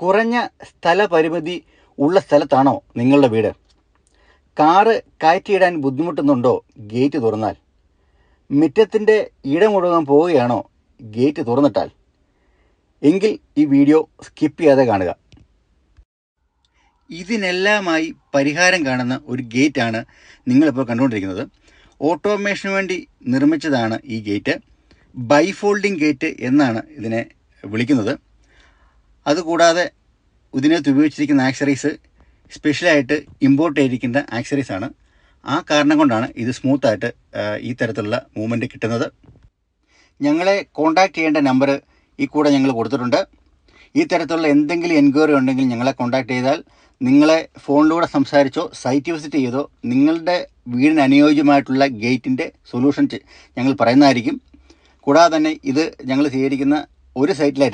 കുറഞ്ഞ സ്ഥലപരിമിതി ഉള്ള സ്ഥലത്താണോ നിങ്ങളുടെ വീട്? കാറ് കയറ്റിയിടാൻ ബുദ്ധിമുട്ടുന്നുണ്ടോ ഗേറ്റ് തുറന്നാൽ? മുറ്റത്തിൻ്റെ ഇടം മുഴുവൻ പോവുകയാണോ ഗേറ്റ് തുറന്നിട്ടാൽ? എങ്കിൽ ഈ വീഡിയോ സ്കിപ്പ് ചെയ്യാതെ കാണുക. ഇതിനെല്ലാമായി പരിഹാരം കാണുന്ന ഒരു ഗേറ്റാണ് നിങ്ങളിപ്പോൾ കണ്ടുകൊണ്ടിരിക്കുന്നത്. ഓട്ടോമേഷന് വേണ്ടി നിർമ്മിച്ചതാണ് ഈ ഗേറ്റ്. ബൈഫോൾഡിംഗ് ഗേറ്റ് എന്നാണ് ഇതിനെ വിളിക്കുന്നത്. അതുകൂടാതെ ഇതിനകത്ത് ഉപയോഗിച്ചിരിക്കുന്ന ആക്സറീസ് സ്പെഷ്യലായിട്ട് ഇമ്പോർട്ട് ചെയ്തിരിക്കുന്ന ആക്സറീസാണ്. ആ കാരണം കൊണ്ടാണ് ഇത് സ്മൂത്തായിട്ട് ഈ തരത്തിലുള്ള മൂവ്മെൻറ്റ് കിട്ടുന്നത്. ഞങ്ങളെ കോൺടാക്റ്റ് ചെയ്യേണ്ട നമ്പർ ഈ കൂടെ ഞങ്ങൾ കൊടുത്തിട്ടുണ്ട്. ഈ തരത്തിലുള്ള എന്തെങ്കിലും എൻക്വയറി ഉണ്ടെങ്കിൽ ഞങ്ങളെ കോൺടാക്റ്റ് ചെയ്താൽ നിങ്ങളെ ഫോണിലൂടെ സംസാരിച്ചോ സൈറ്റ് വിസിറ്റ് ചെയ്തോ നിങ്ങളുടെ വീടിന് അനുയോജ്യമായിട്ടുള്ള ഗേറ്റിൻ്റെ സൊല്യൂഷൻ ഞങ്ങൾ പറയുന്നതായിരിക്കും. കൂടാതെ തന്നെ ഇത് ഞങ്ങൾ സ്വീകരിക്കുന്ന ഒരു സൈറ്റിലായിട്ട്